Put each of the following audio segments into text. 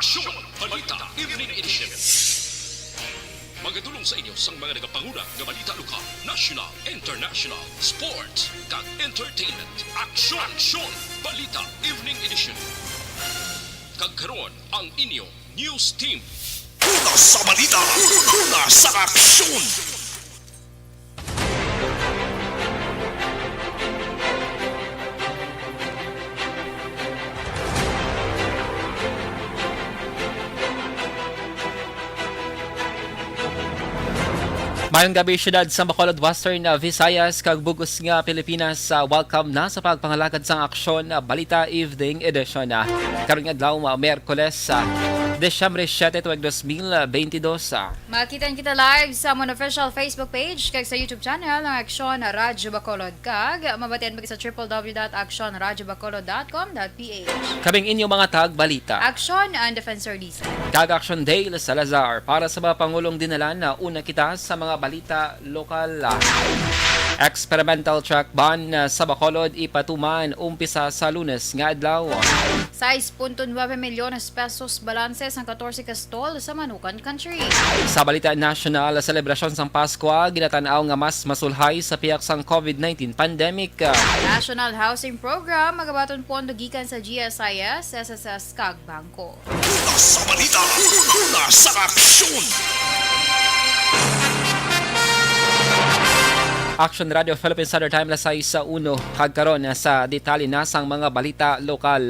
Aksyon! Balita Evening Edition. Magadulong sa inyo sang mga nagapanguna nga balita lokal, national, international, sports, kag entertainment. Aksyon! Aksyon! Balita Evening Edition. Kag karon ang inyo news team. Una sa balita, una sa aksyon. Mayong gabi syudad sa Bacolod, Western Visayas, kag bugos nga Pilipinas. Welcome na sa pagpangalagad sang aksyon Balita Evening Edition. Karon nga adlaw Miyerkules, Desyembre 7, 2022. Makita kita live sa mon official Facebook page kag sa YouTube channel ng Aksyon Radyo Bacolod, kag mabatian mo sa www.actionradyobacolod.com.ph. Kaming inyo mga tag balita. Aksyon and Defensor Lisa. Kag Action Dale Salazar para sa mga pangulong dinalan na una kita sa mga balita lokal. Experimental truck ban sa Bacolod ipatuman umpisa sa Lunes nga adlaw. 6.9 milyones pesos balanse sang 14 kastol sa Manukan Country. Sa balita national, selebrasyon sang Pasko ginatanaw nga mas masulhay sa piyak sang COVID-19 pandemic. National Housing Program magabaton pondo gikan sa GSIS, SSS kag Bangko. Una sa balita, una sa aksyon. Action Radio Philippine Standard Time lasay sa 1 kagkaron sa detalye na sang mga balita lokal.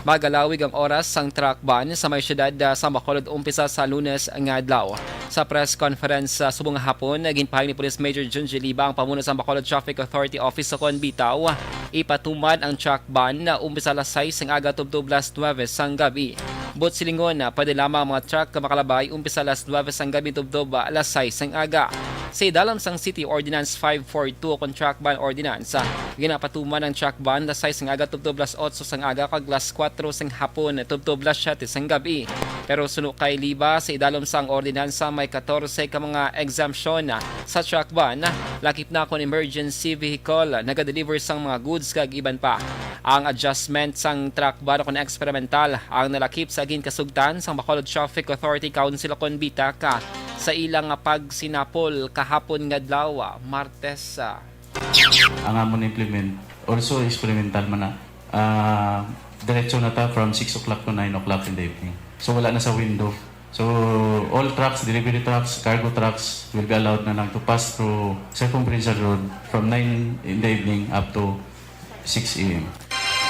Magalawig ang oras sang truck ban sa may syudad sa Bacolod umpisa sa Lunes nga adlaw. Sa press conference sa subong hapon, ginpahayag ni Police Major Junji Liba ang pamuno sa Bacolod Traffic Authority Office sa Bitaw. Ipatuman ang truck ban na umpisa alas 6 ang aga tubtob alas 9 sang gabi. But silingon na pwede lamang mga truck makalabay umpisa alas 9 sang gabi tubtob alas 6 sang aga. Sa idalam sang City Ordinance 542 kung truck ban ordinance, ginapatuman ang truck ban alas 6 sang aga tubtob alas 8 sang aga kag alas 4 sang hapon tubtob alas 7 sang gabi. Pero suno kay Liba sa idalom sang ordinansa may 14 ka mga exemption sa truck ban, lakip na kon emergency vehicle naga-deliver sang mga goods kag iban pa. Ang adjustment sang truck ban kon experimental ang nalakip sa ginkasugtan sang Bacolod Traffic Authority Council kon Bitaka sa ilang pagsinapol kahapon nga adlaw Martes. Ang amon implement also experimental man na diretso na ta from 6 o'clock to 9 o'clock in the evening. So wala na sa window. So all trucks, delivery trucks, cargo trucks will be allowed na lang to pass through Circumferential Road from 9 in the evening up to 6 a.m.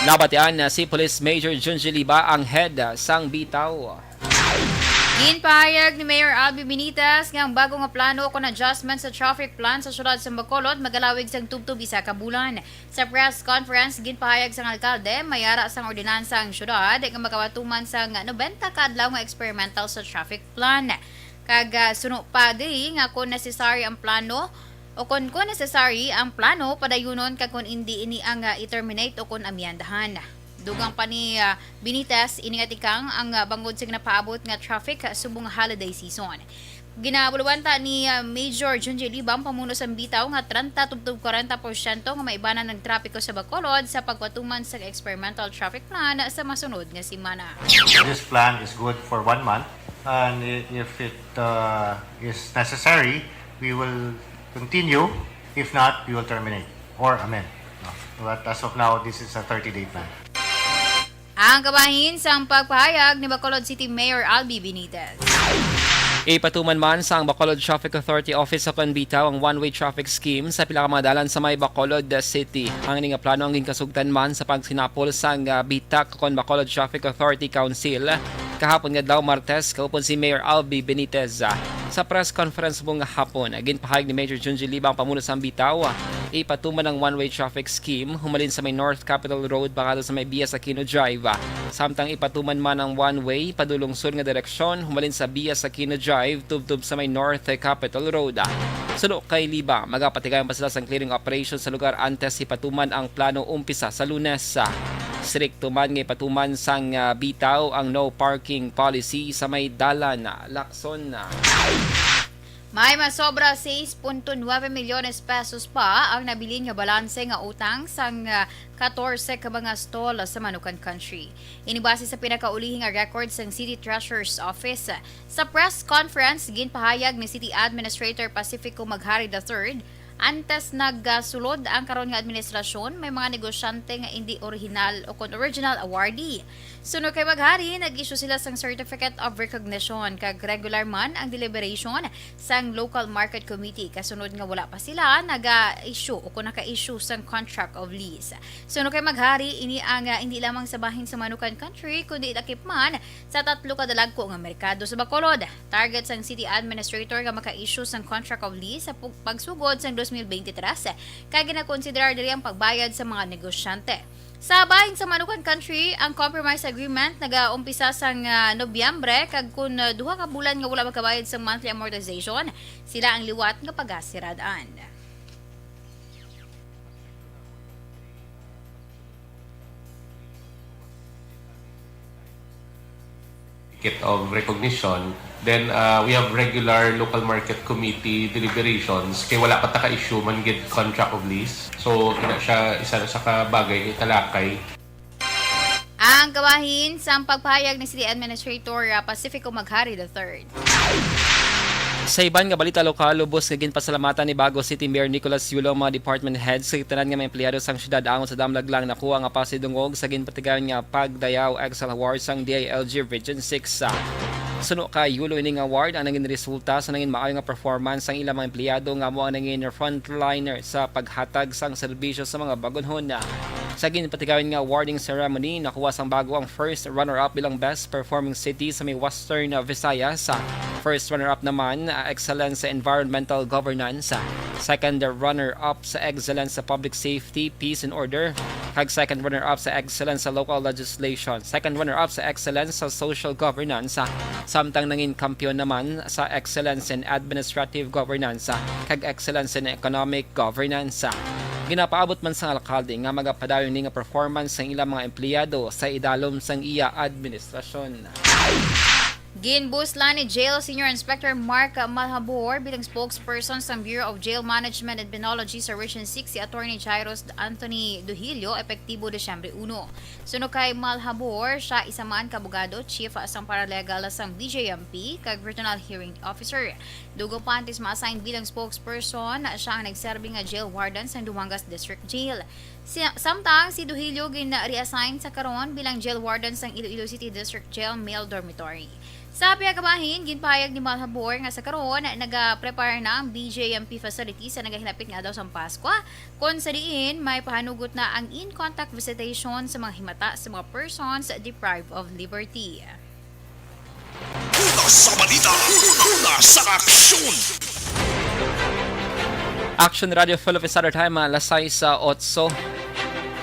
Nabatian si Police Major Junji Liba ang head sang Bitaw. Ginpahayag ni Mayor Albi Benitez nga ang bago nga plano kon adjustment sa traffic plan sa syudad sa Bacolod magalawig sang tubtob isa ka bulan. Sa press conference, ginpahayag sang alkalde mayara sang ordinansa ang syudad nga makawatuman sang 90 ka adlaw nga experimental sa traffic plan. Kag suno pa diri nga kung necessary ang plano o kung necessary ang plano padayunon kag kung hindi ini ang i-terminate o kung amyandahan. Dugang pa ni Benitez, iningatikang ang bangod sa napaabot nga traffic subong holiday season. Ginabulwanta ni Major Junji Liba ang pamuno sa Bitaw nga 30-40% nga maibanan ng trapiko sa Bacolod sa pagpatuman sa experimental traffic plan sa masunod nga semana. This plan is good for 1 month, and if it is necessary, we will continue. If not, we will terminate or amend. No. But as of now, this is a 30-day plan. Ang kabahin sa pagpahayag ni Bacolod City Mayor Albi Benitez. Ipatuman man sa ang Bacolod Traffic Authority Office sa Bitaw ang one-way traffic scheme sa pila ka mga dalan sa may Bacolod City. Ang nga plano ang ginkasugtan man sa pagsinapol sa Bitak kon Bacolod Traffic Authority Council. Kahapon nga daw Martes, kaupon si Mayor Albi Benitez. Sa press conference mong hapon, ginpahayag ni Major Junji Liba ang pamuno sa Bitaw. Ipatuman ang one-way traffic scheme humalin sa may North Capitol Road bakado sa may Bias Aquino Drive. Samtang ipatuman man ang one-way padulong sur nga direksyon humalin sa Bias Aquino Drive tubtub sa may North Capitol Road. Suno kay Liba, magapatigayan pa sila sa clearing operation sa lugar antes ipatuman ang plano umpisa sa Lunes. Strikto man nga ipatuman sang Bitaw ang no parking policy sa may dalan Lacson. May masobra 6.9 milyones pesos pa ang nabili nga balanse nga utang sang 14 ka mga stall sa Manukan Country. Inibase sa pinakaulihing nga record sang City Treasurer's Office. Sa press conference, ginpahayag ni City Administrator Pacifico Maghari III, antes nagsulod ang karon nga administrasyon, may mga negosyante nga hindi original o original awardee. Sunod kay Maghari, nag-issue sila sang Certificate of Recognition kag regular man ang deliberation sang Local Market Committee. Kasunod nga wala pa sila nag-issue o kung naka-issue sang Contract of Lease. Sunod kay Maghari, ini ang hindi lamang sa bahin sa Manukan Country kundi dakip man sa 3 kadalagko nga merkado sa Bacolod. Target sang City Administrator nga maka-issue sang Contract of Lease sa pagsugod sang 2023 kaya ginakonsiderar diri ang pagbayad sa mga negosyante. Sa bahin sa Manukan Country, ang compromise agreement nag-umpisa sang Nobyembre kag kun 2 ka bulan nga wala magkabayad sa monthly amortization, sila ang liwat nga pagasiradaan. Certificate of recognition. Then we have regular local market committee deliberations kay wala pa ta ka-issue man gid contract of lease. So ina siya isa sa kabagay ni talakay. Ang kabahin sa pagpahayag ni City Administrator Pacifico Maghari III. Sa iban nga balita lokal, lubos nga ginpasalamatan ni Bago City Mayor Nicolas Yulo mga department heads sa tanan nga mga empleyado sang syudad angon sa damlag lang nakuha nga pasidungog sa ginpatigayon nga pagdayaw Excel Award sang DILG Region 6. Suno kay Yulo ining award ang naging resulta sa naging maayo nga performance sang ilang mga empleyado nga mo ang naging frontliner sa paghatag sang serbisyo sa mga bagonhon. Sa ginpatigayon nga awarding ceremony, nakuha sang Bago ang first runner-up bilang best performing city sa may Western Visayas. First runner-up naman, excellence sa environmental governance. Second runner-up sa excellence sa public safety, peace and order. Kag second runner-up sa excellence sa local legislation. Second runner-up sa excellence sa social governance. Samtang nangin kampiyon naman sa excellence in administrative governance. Kag excellence in economic governance. Ginapaabot man sang alkalde nga magapadayon ni nga performance sang ilang mga empleyado sa idalom sang iya administrasyon. Ginbuslan ni Jail Senior Inspector Mark Malhabor bilang spokesperson sa Bureau of Jail Management and Penology sa Region 6 si Attorney Jairus Anthony Duhilio, epektibo Desyembre 1. Sunod kay Malhabor, siya isa man kabugado, chief asang paralegal sang BJMP, kag Regional Hearing Officer. Dugo pantis ma-assign bilang spokesperson, siya ang nagserbi nga jail warden sa Dumangas District Jail. Samtang si Duhilio gina-reassign sa karon bilang jail warden sang Iloilo City District Jail Male Dormitory. Sa piyakabahin, ginpahayag ni Malhabor nga sa karon nag-prepare na ang BJMP facility sa nagahinapit nga daw sa Pasko. Kung sa diin, may pahanugot na ang in-contact visitation sa mga himata sa mga persons deprived of liberty. Una sa balita, una sa aksyon. Action Radio Philippines Saturday Time, alas 6:08.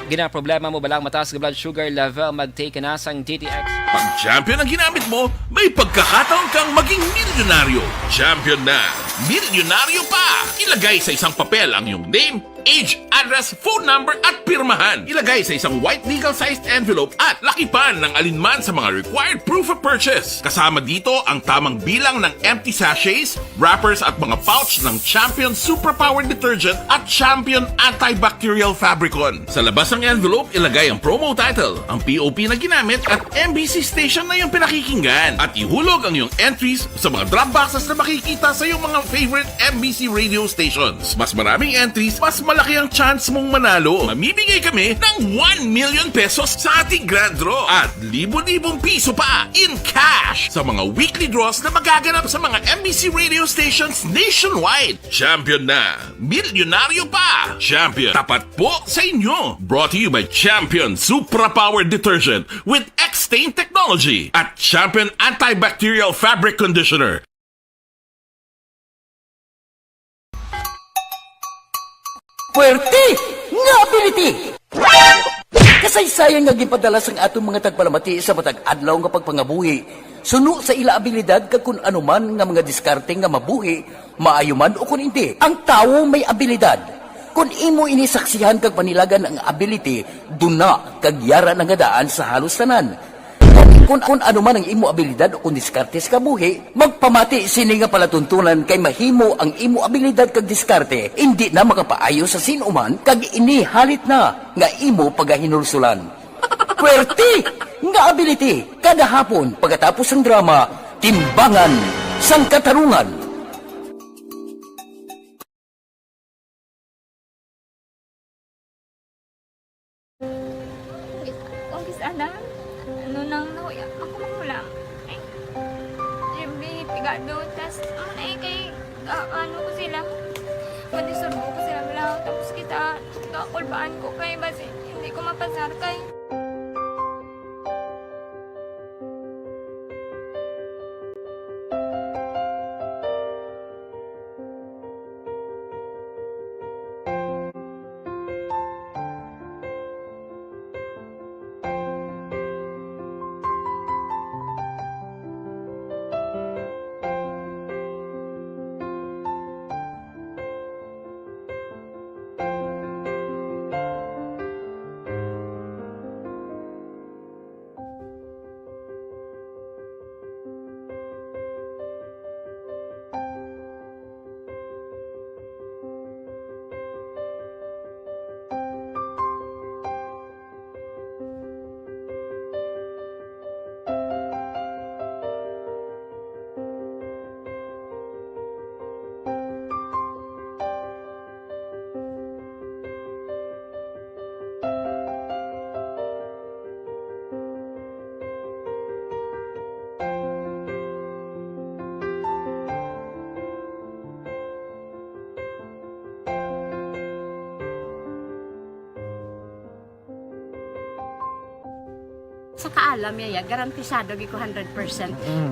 Gina problema mo balang mataas nga blood sugar level, mag-take na sang DTX. Pag champion ang ginamit mo, may pagkakataon kang maging milyonaryo. Champion na, milyonaryo pa! Ilagay sa isang papel ang iyong name, age, address, phone number at pirmahan. Ilagay sa isang white legal-sized envelope at lakipan ng alinman sa mga required proof of purchase. Kasama dito ang tamang bilang ng empty sachets, wrappers at mga pouch ng Champion Superpower Detergent at Champion Antibacterial Fabricon. Sa labas ng envelope, ilagay ang promo title, ang POP na ginamit at MBC station na yung pinakikinggan. At ihulog ang iyong entries sa mga drop boxes na makikita sa iyong mga favorite MBC radio stations. Mas maraming entries, mas malaki ang chance mong manalo. Mamimigay kami ng 1 million pesos sa ating grand draw at libo-libong piso pa in cash sa mga weekly draws na magaganap sa mga MBC radio stations nationwide. Champion na, milyonaryo pa. Champion, tapat po sa inyo. Brought to you by Champion Supra Power Detergent with X-Stain Technology at Champion Antibacterial Fabric Conditioner. Puwerte nga ability! Kasaysayan nga gipadala sang atong mga tagpalamati sa matag adlaw nga pagpangabuhi. Suno sa ila abilidad kag kun anuman nga mga diskarte nga mabuhi, maayo man o kun hindi. Ang tawo may abilidad. Kung imo inisaksihan kag panilagan ang ability, duna kag yara nga daan sa halos tanan. kung ano man ang imo abilidad o kung diskarte sa kabuhi, magpamati sini nga palatuntunan kay mahimo ang imo abilidad kag diskarte, hindi na makapaayo sa sinuman kag ini halit na nga imo pagahinulsulan. Pwerte nga ability kada hapon pagkatapos ng drama, Timbangan sang Katarungan. Kung sana, ano nang nahuya, ako makulang. Eh, siyempre, pigado, tas, kay, ano ko sila, manisurbo ko sila lang, tapos kita, kakulbaan ko kay, basi, hindi ko mapasar kay. Sa kaalam yaya, garantisado gi ko 100%.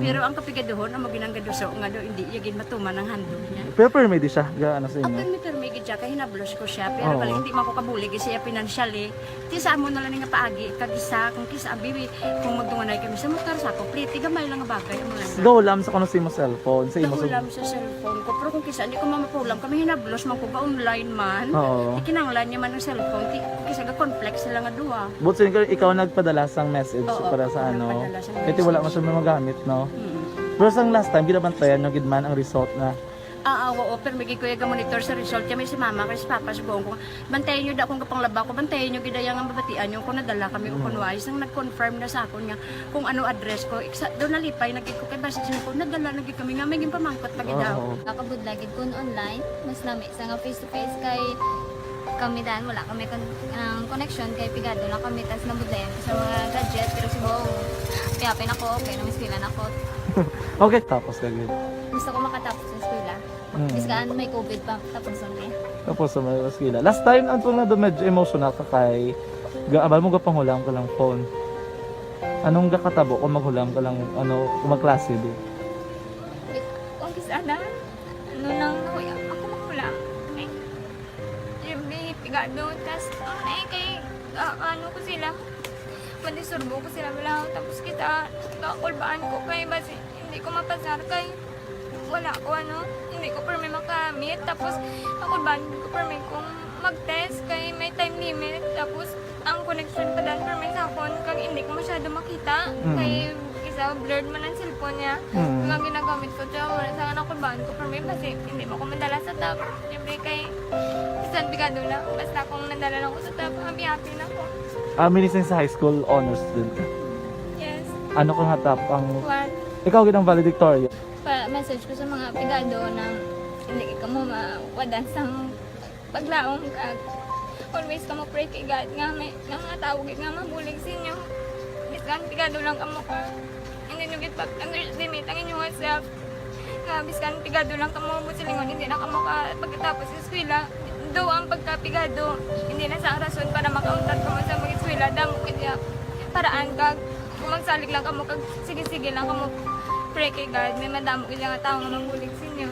Pero ang kapigaduhon, ang maginanggaduso nga do, hindi yagin matuman ang handog niya. Pero permedi siya, gaano sa Ang inyo? permi siya, kaya hinablos ko siya. Pero Oo. balik hindi man ko kabulig siya financially. Ti saan mo na lang nga paagi, kagisa, kung kisa abibi, kung magtunganay kami sa motor sa ako, pliti, gamay lang nga bagay. Ang mga Gawlam sa kuno sa imo cellphone, sa imo nahulam sa cellphone ko. Pero kung kisa, hindi ko mamapulam. Kami hinablos man ko ba online man. Oo. Ikinanglan niya man ng cellphone. Kisa ga complex sila nga duwa. But sin ikaw nagpadala sang message Oo, para sa ako ano. nagpadala sang Kasi wala man message. siya magamit, no? Mm. Pero sang last time ginabantayan yung gidman ang result na Oo, pero may kuya ga monitor sa result. Kaya may si mama, kaya si papa, si buong ko. Bantayan nyo da kung kapang laba ko, bantayan nyo gidayang ang babatian nyo kung nadala kami o kunwais. Nang nag-confirm na sa ako niya kung ano address ko. Doon nalipay, naging ko kay basis ko, nadala naging kami nga, may pamangkot pag daw. Oo. Nakabudlagid kun online, mas nami sa nga face to face kay kami dan wala kami connection kay pigado lang kami tas nabudlayan ko sa mga gadget pero si Bong piyapin ako okay na miskilan ako. Okay, tapos kagid. Gusto ko makatapos sa eskwela. Biskaan may COVID pa tapos ulit. Tapos sa mga skila. Last time anto na do medyo emotional ka kay gaabal mo gapanghulam ka lang phone. Anong gakatabo kung maghulam ka lang ano kung magklase di? Kung sana, ano nang nahuya, ako makulang. Eh, siyempre, pigado, tas, kay, ano ko sila, manisurbo ko sila lang, tapos kita, kakulbaan ko kay, basi, hindi ko mapasar kay, wala ko hindi ko permi makamit, tapos, kakulbaan ko permi kung mag-test, kay may time limit, tapos, ang connection pa dan permi sa phone, kag hindi ko masyado makita, kay, isa, blurred man ang cellphone niya. Kung ang ginagamit ko siya, wala sa anak ko baan ko for me kasi hindi mo ko madala sa tab. Siyempre kay isang bigado lang. Basta kung nadala lang ko sa tab, happy na ako. Minising sa high school honors student ka. Yes. Ano kang hatap ang What? ikaw ginang valedictorian? Message ko sa mga pigado na hindi ka mo mawadan sang paglaong kag always ka mo pray kay God nga may nga tawag nga mabulig sa inyo. Biskan pigado lang ka mo ka. Hindi nyo git underestimate ang inyong self. Nga biskan pigado lang ka mo silingon hindi na ka mo ka pagkatapos sa eskwela. Do ang pagkapigado hindi na sa rason para makauntat ka mo sa mga eskwela damo kaya paraan kag kung magsalig lang ka mo kag sige-sige lang ka mo pray kay God may madamo kaya nga tao nga mabulig sa inyo.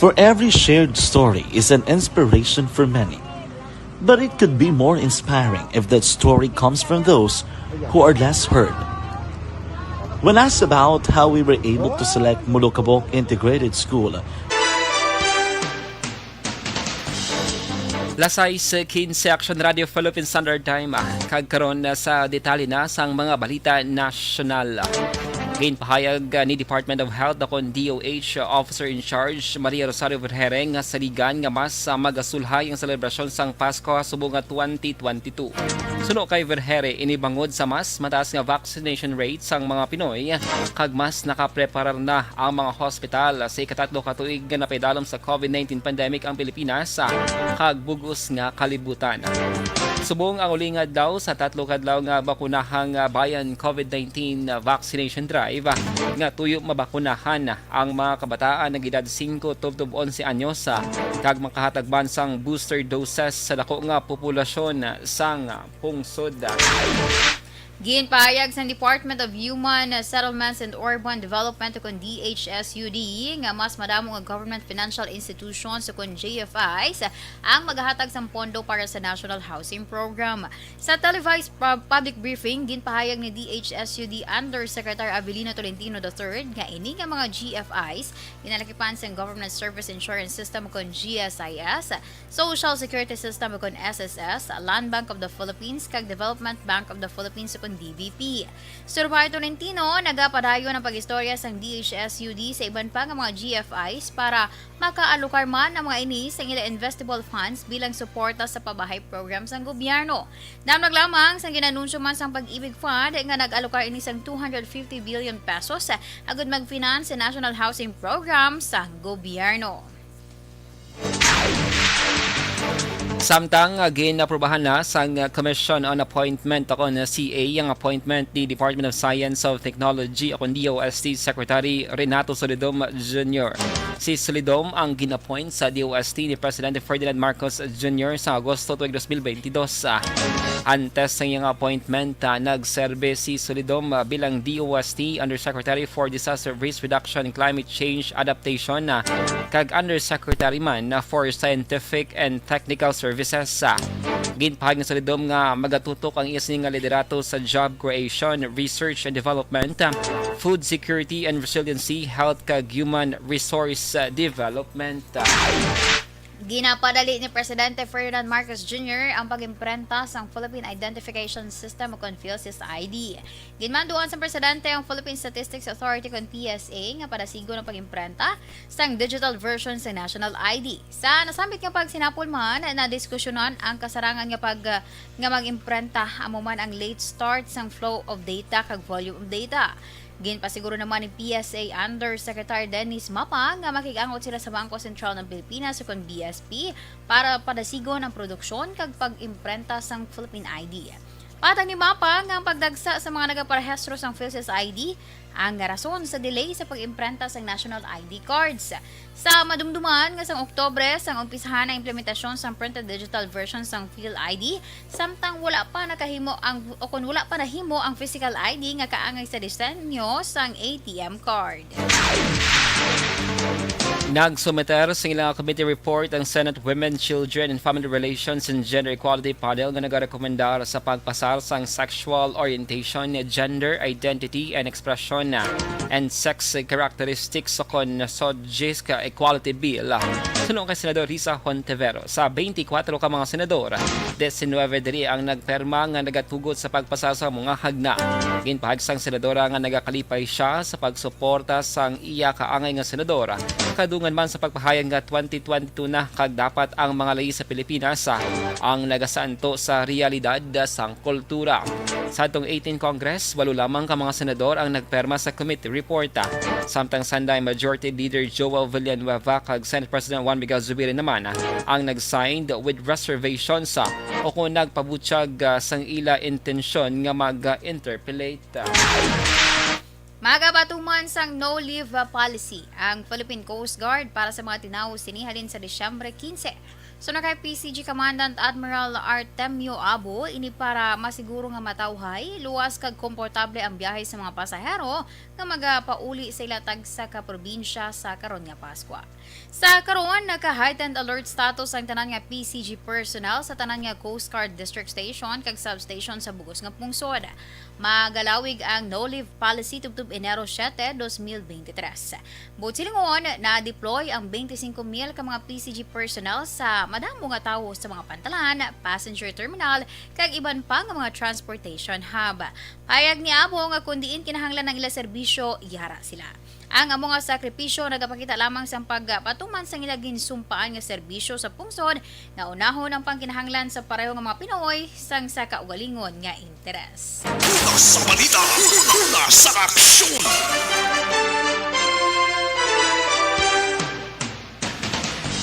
For every shared story is an inspiration for many. But it could be more inspiring if that story comes from those who are less heard. When asked about how we were able to select Mulukabok Integrated School, Lasay sa 15 Action Radio Philippine Standard Time kagkaron sa detalye na sang mga balita nasyonal. Ginpahayag ni Department of Health akong DOH Officer in Charge Maria Rosario Vergere nga saligan nga mas magasulhay ang selebrasyon sang Pasko subong nga 2022. Suno kay Vergere inibangod sa mas mataas nga vaccination rate sang mga Pinoy kag mas nakapreparar na ang mga hospital sa ikatatlo ka tuig nga napaidalom sa COVID-19 pandemic ang Pilipinas kag bugos nga kalibutan. Subong ang ulingad daw sa tatlo kadlaw nga bakunahang bayan COVID-19 vaccination drive nga tuyo mabakunahan ang mga kabataan ng edad 5 tubtob 11 anyos kag makahatagban sang booster doses sa dako nga populasyon sang pungsod. Ginpahayag sa Department of Human Settlements and Urban Development o DHSUD nga mas madamo nga government financial institutions o JFIs ang maghahatag sang pondo para sa National Housing Program. Sa televised public briefing, ginpahayag ni DHSUD Undersecretary Avelino Tolentino III nga ini nga mga GFIs ginalakipan sa Government Service Insurance System o GSIS, Social Security System o SSS, Land Bank of the Philippines kag Development Bank of the Philippines o DBP. Surbay Tolentino, nagapadayon ang pag-istorya sang DHSUD sa iban pa nga mga GFIs para makaalokar man ang mga ini sa ila investable funds bilang suporta sa pabahay program sang gobyerno. Damnag lamang sang ginanunsyo man sang Pag-ibig Fund nga nag-alokar ini sang 250 billion pesos agud mag-finance sa National Housing Program sa gobyerno. Samtang ginaprobahan na sang Commission on Appointment ako na CA ang appointment ni Department of Science of Technology ako DOST Secretary Renato Solidom Jr. Si Solidom ang gin-appoint sa DOST ni Presidente Ferdinand Marcos Jr. sa Agosto 2022. Antes sa iyang appointment, nagserbe si Solidom bilang DOST Undersecretary for Disaster Risk Reduction and Climate Change Adaptation kag Undersecretary man for Scientific and Technical Services. Ginpahayag ni Solidom nga magatutok ang iyang nga liderato sa job creation, research and development, food security and resiliency, health kag human resource development. Ginapadali ni Presidente Ferdinand Marcos Jr. ang pag-imprenta sa Philippine Identification System o PhilSys ID. Ginmanduan sa Presidente ang Philippine Statistics Authority o PSA nga padasigo ng pag-imprenta sa digital version sa National ID. Sa nasambit nga pagsinapol man na diskusyonan ang kasarangan nga mag-imprenta amo man ang late start sang flow of data kag volume of data. Ginpasiguro naman ni PSA Undersecretary Dennis Mapa nga makigangot sila sa Bangko Sentral ng Pilipinas o BSP para padasigon ang produksyon kag pag-imprenta sang Philippine ID. Patang ni Mapa nga ang pagdagsa sa mga nagaparehistro sang PhilSys ID ang rason sa delay sa pag-imprenta sang national ID cards. Sa madumduman nga sang Oktobre sang umpisahan ang implementasyon sang printed digital version sang PhilID samtang wala pa nahimo ang physical ID nga kaangay sa disenyo sang ATM card. Nagsumeter sa ilang committee report ang Senate Women, Children and Family Relations and Gender Equality Panel nga nagarekomendar sa pagpasar sang sexual orientation, gender identity and expression and sex characteristics sa Sodjiska Equality Bill. Sunod kay Senador Risa Hontevero, sa 24 ka mga senador, 19 diri ang nagperma nga nagatugot sa pagpasar sa mga hagna. Ginpahag sang senadora nga nagakalipay siya sa pagsuporta sang iya kaangay nga senadora. Kadungan man sa pagpahayag nga 2022 na kag dapat ang mga lahi sa Pilipinas ang nagasanto sa realidad sang kultura. Sa atong 18 Congress, 8 lamang ka mga senador ang nagperma sa committee report. Samtang Sanday Majority Leader Joel Villanueva kag Senate President Juan Miguel Zubiri naman ang nag-signed with reservations o kung nagpabutyag sang ila intensyon nga mag-interpellate. Magabatuman sang no-leave policy ang Philippine Coast Guard para sa mga tinaw sinihalin sa Disyembre 15. So na kay PCG Commandant Admiral Artemio Abo, ini para masiguro nga matawhay, luwas kag komportable ang biyahe sa mga pasahero nga magapauli sa ilatag sa kaprobinsya sa karon nga Pasko. Sa karon, naka-heightened alert status ang tanan nga PCG personnel sa tanan nga Coast Guard District Station kag substation sa Bugos nga Pungsod. Magalawig ang no-leave policy tubtub Enero 7, 2023. Buot silingon, na-deploy ang 25,000 ka mga PCG personnel sa madamo nga tawo sa mga pantalan, passenger terminal, kag iban pa nga mga transportation hub. Payag ni Abo nga kundiin kinahanglan ng ila serbisyo, yara sila. Ang amo nga sakripisyo nagapakita lamang sa pagpatuman sa ilagin sumpaan nga serbisyo sa pungsod na unahon ang pangkinahanglan sa pareho nga mga Pinoy sang sa kaugalingon nga interes. Una sa balita, una sa aksyon.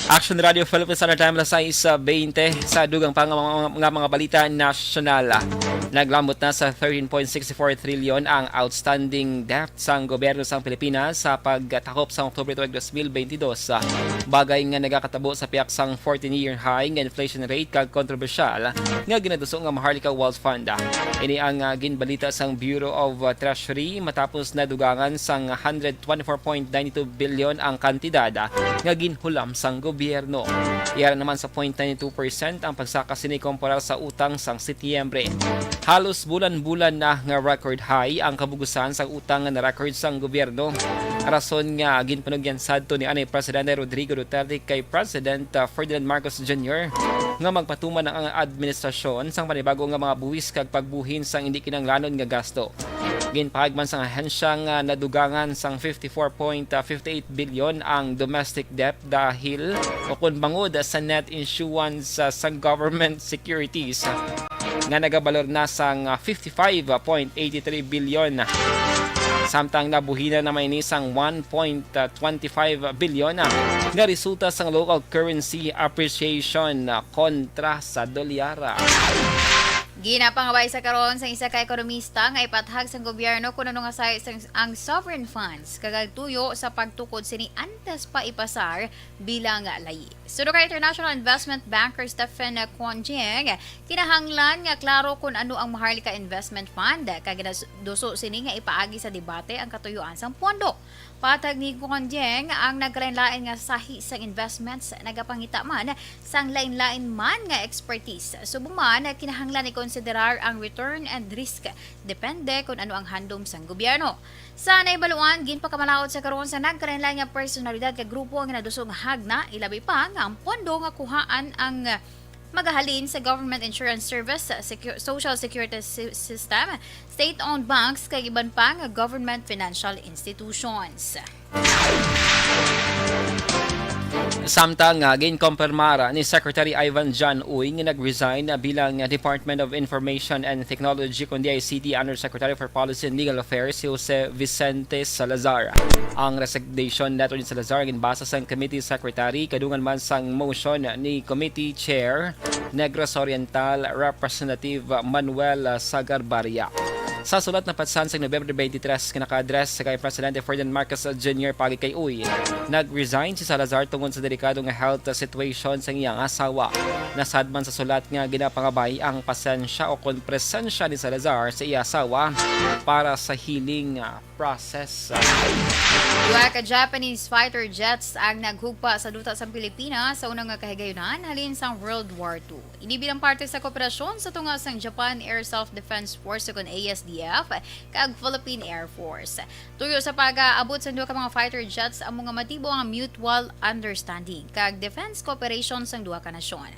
Action Radio Philippines Standard Time alas 6:20 sa dugang pa nga mga balita nasyonal. Naglambot na sa 13.64 trilyon ang outstanding debt sang gobyerno sang Pilipinas sa pagtakop sa Oktubre 2022. Bagay nga nagakatabo sa piyak sang 14-year high nga inflation rate kag kontrobersyal nga ginaduso nga Maharlika Wealth Fund. Ini ang ginbalita sang Bureau of Treasury matapos nadugangan sang 124.92 billion ang kantidad nga ginhulam sang gobyerno. Iyara naman sa 0.92% ang pagsakasini kumpara sa utang sang Setyembre. Halos bulan-bulan na nga record high ang kabugusan sa utang nga na-record sang gobyerno. Rason nga ginpanugyan sadto ni anay Presidente Rodrigo Duterte kay President Ferdinand Marcos Jr. nga magpatuman ang administrasyon sang panibago nga mga buwis kag pagbuhin sang hindi kinanglanon nga gasto. Ginpahagman sang ahensya nga nadugangan sang 54.58 billion ang domestic debt dahil ukon bangod sa net issuance sang government securities nga nagabalor na sang 55.83 billion. Samtang nabuhinan na may nisang 1.25 billion nga resulta sang local currency appreciation kontra sa dolyar. Ginapangabay sa karon sa isa ka ekonomista nga ipathag sa gobyerno kung ano nga sa ang sovereign funds kagagtuyo sa pagtukod sini antes pa ipasar bilang layi. Suno kay International Investment Banker Stephen Quanjiang, kinahanglan nga klaro kung ano ang Maharlika Investment Fund kag duso sini nga ipaagi sa debate ang katuyuan sang pondo. Patag ni Quanjiang ang naglain-lain nga sahi sang investments nagapangita man sang lain-lain man nga expertise. Subuman kinahanglan ni konsiderar ang return and risk depende kung ano ang handom sang gobyerno. Sa naibaluan, ginpakamalaot sa karon sa nagkaroon nga personalidad kag grupo nga nadusong hagna, ilabi pa nga ang pondo nga kuhaan ang magahalin sa Government Insurance Service, Social Security System, state-owned banks kag iban pa nga government financial institutions. Samtang ginkompirmara ni Secretary Ivan John Uy nga nag-resign bilang Department of Information and Technology kundi ICT Undersecretary for Policy and Legal Affairs si Jose Vicente Salazar. Ang resignation letter ni Salazar ginbasa sang Committee Secretary kadungan man sang motion ni Committee Chair Negros Oriental Representative Manuel Sagarbarria. Sa sulat na patsan sa November 23 kinaka-address kay Presidente Ferdinand Marcos Jr. pagi kay Uy, nag-resign si Salazar tungod sa delikado nga health situation sa iyang asawa. Nasadman sa sulat nga ginapangabay ang pasensya o presensya ni Salazar sa iyang asawa para sa healing process. Duha ka Japanese fighter jets ang naghugpa sa duta sa Pilipinas sa unang nga kahigayunan halin sa World War II. Inibilang parte sa kooperasyon sa tunga sang Japan Air Self-Defense Force ug ASDF kag Philippine Air Force. Tuyo sa pag-aabot sa duha ka mga fighter jets ang mga matibo ang mutual understanding kag defense cooperation sang duha ka nasyon.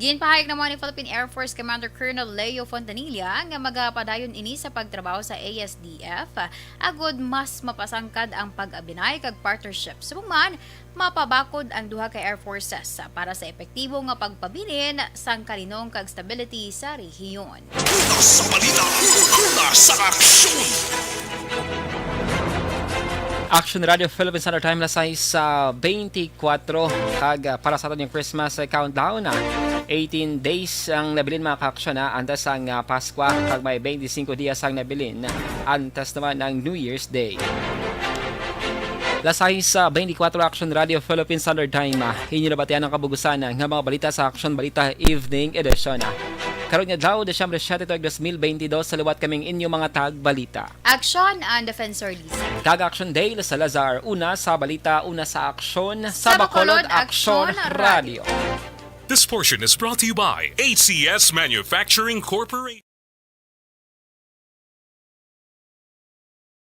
Ginpahayag naman ni Philippine Air Force Commander Colonel Leo Fontanilla nga magapadayon ini sa pagtrabaho sa ASDF agud mas mapasangkad ang pag-abinay kag partnership. Suman mapabakod ang duha ka Air Forces para sa epektibo nga pagpabilin sang kalinong kag stability sa rehiyon. Una sa balita, una sa aksyon. Action Radio Philippines Standard Time alas 6:24 kag para sa aton yung Christmas countdown 18 days ang nabilin mga ka-aksyon antes ang Pasko kag may 25 dias ang nabilin antes naman ang New Year's Day. Lasay sa 24 Action Radio Philippine Standard Time. Inyo na batian ang kabugusan ng mga balita sa Action Balita Evening Edition. Karon nga daw, Desyembre 7, 2022, sa liwat kaming inyo mga tag-balita. Action and Defensor Lisa. Tag-Action Day sa Lazar, una sa balita, una sa aksyon, sa Bacolod Action Radio. This portion is brought to you by ACS Manufacturing Corporation.